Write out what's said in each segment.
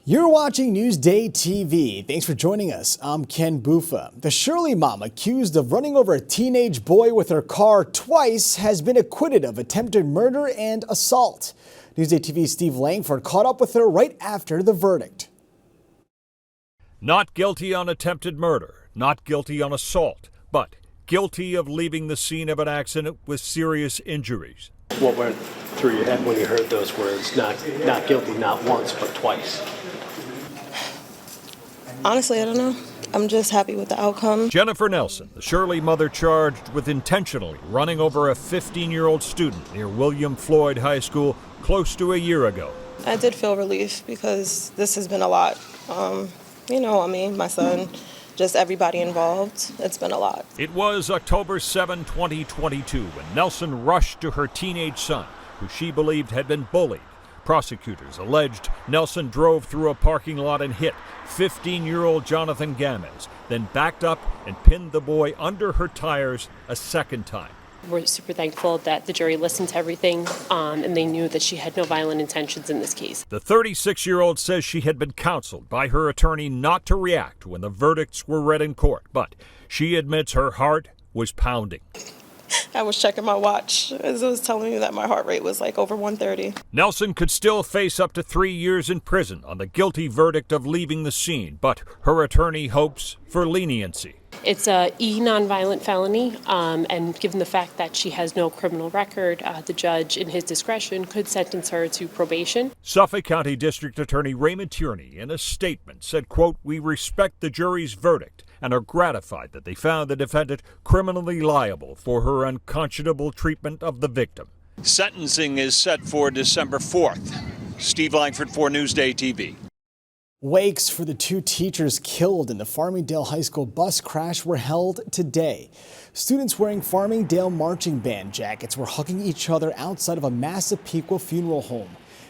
You're watching Newsday TV. Thanks for joining us. I'm Ken Bufa. The Shirley mom, accused of running over a teenage boy with her car twice, has been acquitted of attempted murder and assault. Newsday TV's Steve Langford caught up with her right after the verdict. Not guilty on attempted murder, not guilty on assault, but guilty of leaving the scene of an accident with serious injuries. What went through your head when you heard those words? Not guilty, not once, but twice. Honestly, I don't know. I'm just happy with the outcome. Jennifer Nelson, the Shirley mother, charged with intentionally running over a 15-year-old student near William Floyd High School close to a year ago. I did feel relief because this has been a lot. My son, just everybody involved. It's been a lot. It was October 7, 2022, when Nelson rushed to her teenage son, who she believed had been bullied. Prosecutors alleged Nelson drove through a parking lot and hit 15-year-old Jonathan Gamez, then backed up and pinned the boy under her tires a second time. We're super thankful that the jury listened to everything, and they knew that she had no violent intentions in this case. The 36-year-old says she had been counseled by her attorney not to react when the verdicts were read in court, but she admits her heart was pounding. I was checking my watch as it was telling me that my heart rate was like over 130. Nelson could still face up to 3 years in prison on the guilty verdict of leaving the scene, but her attorney hopes for leniency. It's a nonviolent felony, and given the fact that she has no criminal record, the judge, in his discretion, could sentence her to probation. Suffolk County District Attorney Raymond Tierney, in a statement, said, quote, "We respect the jury's verdict and are gratified that they found the defendant criminally liable for her unconscionable treatment of the victim." Sentencing is set for December 4th. Steve Langford for Newsday TV. Wakes for the two teachers killed in the Farmingdale High School bus crash were held today. Students wearing Farmingdale marching band jackets were hugging each other outside of a Massapequa funeral home.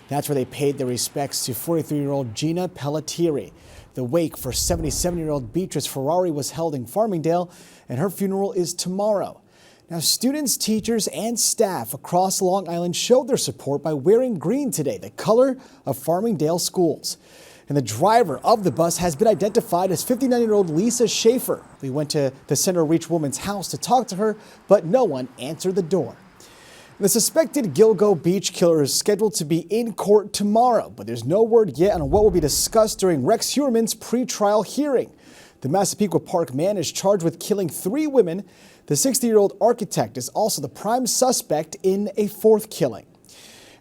That's where they paid their respects to 43-year-old Gina Pelletieri. The wake for 77-year-old Beatrice Ferrari was held in Farmingdale, and her funeral is tomorrow. Now, students, teachers, and staff across Long Island showed their support by wearing green today, the color of Farmingdale schools. And the driver of the bus has been identified as 59-year-old Lisa Schaefer. We went to the Center Reach woman's house to talk to her, but no one answered the door. The suspected Gilgo Beach killer is scheduled to be in court tomorrow, but there's no word yet on what will be discussed during Rex Heuermann's pretrial hearing. The Massapequa Park man is charged with killing 3 women. The 60-year-old architect is also the prime suspect in a 4th killing.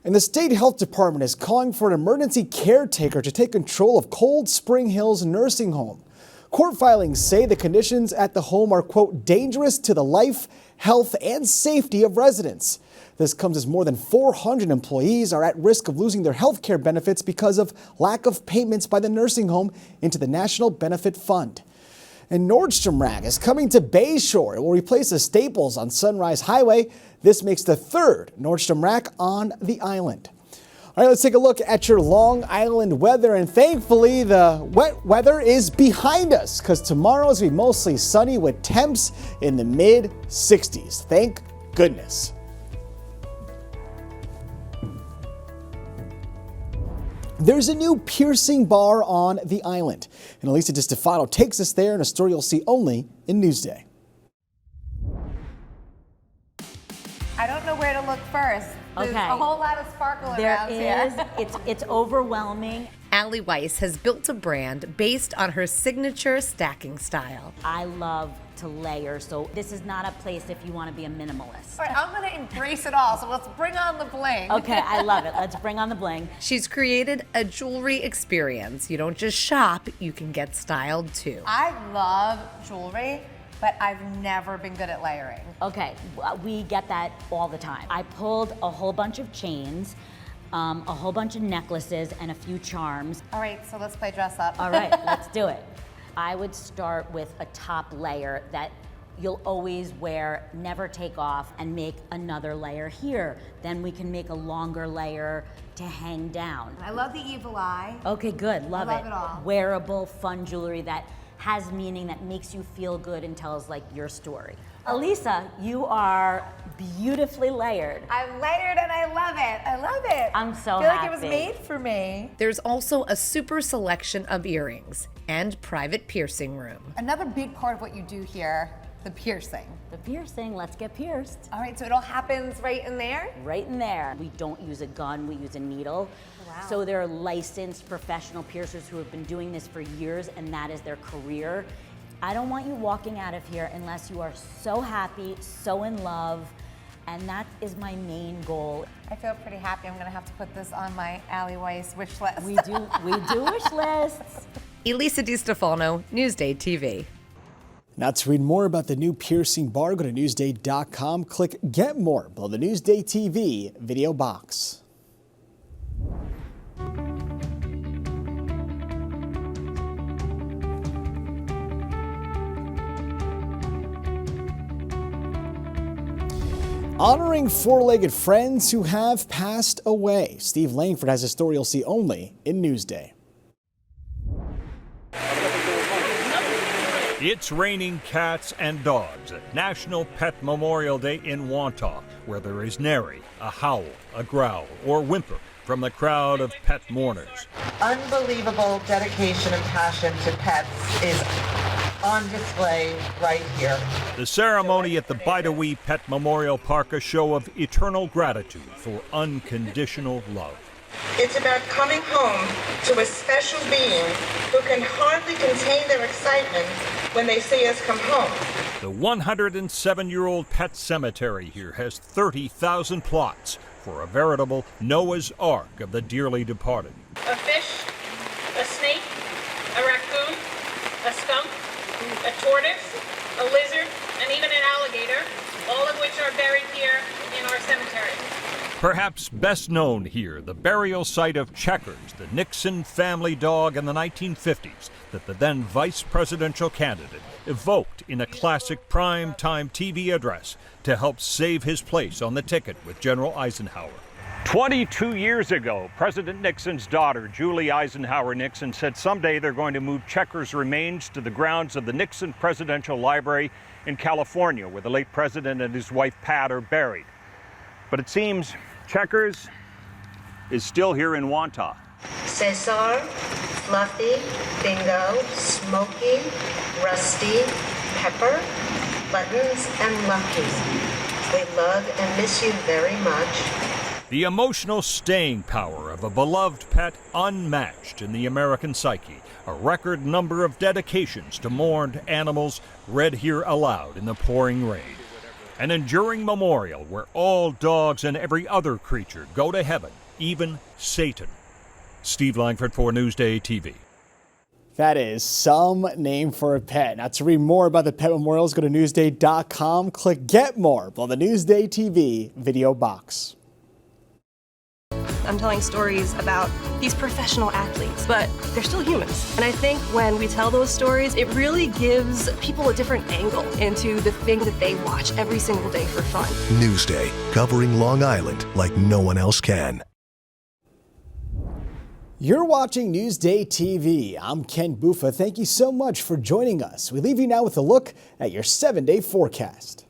And the state health department is calling for an emergency caretaker to take control of Cold Spring Hills nursing home. Court filings say the conditions at the home are, quote, dangerous to the life, health, and safety of residents. This comes as more than 400 employees are at risk of losing their health care benefits because of lack of payments by the nursing home into the National Benefit Fund. And Nordstrom Rack is coming to Bayshore. It will replace the Staples on Sunrise Highway. This makes the 3rd Nordstrom Rack on the island. All right, let's take a look at your Long Island weather. And thankfully, the wet weather is behind us because tomorrow is going to be mostly sunny with temps in the mid-60s. Thank goodness. There's a new piercing bar on the island, and Elisa DiStefano takes us there in a story you'll see only in Newsday. I don't know where to look first. There's a whole lot of sparkle around here. It's overwhelming. Allie Weiss has built a brand based on her signature stacking style. I love to layer, so this is not a place if you want to be a minimalist. All right, I'm going to embrace it all, so let's bring on the bling. Okay, I love it. Let's bring on the bling. She's created a jewelry experience. You don't just shop, you can get styled too. I love jewelry, but I've never been good at layering. Okay, we get that all the time. I pulled a whole bunch of chains, a whole bunch of necklaces, and a few charms. All right, so let's play dress up. All right, let's do it. I would start with a top layer that you'll always wear, never take off, and make another layer here. Then we can make a longer layer to hang down. I love the evil eye. Okay, good, love it. I love it all. Wearable, fun jewelry that has meaning, that makes you feel good and tells like your story. Elisa, you are beautifully layered. I'm layered and I love it. I love it. I'm so I feel happy. like it was made for me. There's also a super selection of earrings and private piercing room. Another big part of what you do here, the piercing. The piercing, let's get pierced. All right, so it all happens right in there? Right in there. We don't use a gun, we use a needle. Wow. So there are licensed professional piercers who have been doing this for years, and that is their career. I don't want you walking out of here unless you are so happy, so in love, and that is my main goal. I feel pretty happy. I'm gonna have to put this on my Allie Weiss wish list. We do wish lists. Elisa DiStefano, NewsdayTV. Now, to read more about the new piercing bar, go to Newsday.com. Click Get More below the Newsday TV video box. Honoring four-legged friends who have passed away. Steve Langford has a story you'll see only in Newsday. It's raining cats and dogs at National Pet Memorial Day in Wantagh, where there is nary a howl, a growl, or whimper from the crowd of pet mourners. Unbelievable dedication and passion to pets is on display right here. The ceremony at the Bidawee Pet Memorial Park, a show of eternal gratitude for unconditional love. It's about coming home to a special being who can hardly contain their excitement when they see us come home. The 107-year-old pet cemetery here has 30,000 plots for a veritable Noah's Ark of the dearly departed. A fish, a snake, a raccoon, a skunk, a tortoise, a lizard, and even an alligator, all of which are buried here in our cemetery. Perhaps best known here, the burial site of Checkers, the Nixon family dog in the 1950s that the then vice presidential candidate evoked in a classic prime-time TV address to help save his place on the ticket with General Eisenhower. 22 years ago, President Nixon's daughter, Julie Eisenhower Nixon, said someday they're going to move Checkers' remains to the grounds of the Nixon Presidential Library in California, where the late president and his wife Pat are buried. But it seems Checkers is still here in Wantagh. Cesar, Fluffy, Bingo, Smokey, Rusty, Pepper, Buttons, and Lucky. We love and miss you very much. The emotional staying power of a beloved pet unmatched in the American psyche. A record number of dedications to mourned animals read here aloud in the pouring rain. An enduring memorial where all dogs and every other creature go to heaven, even Satan. Steve Langford for Newsday TV. That is some name for a pet. Now, to read more about the pet memorials, go to Newsday.com. Click Get More below the Newsday TV video box. I'm telling stories about these professional athletes, but they're still humans. And I think when we tell those stories, it really gives people a different angle into the thing that they watch every single day for fun. Newsday, covering Long Island like no one else can. You're watching Newsday TV. I'm Ken Buffa. Thank you so much for joining us. We leave you now with a look at your 7-day forecast.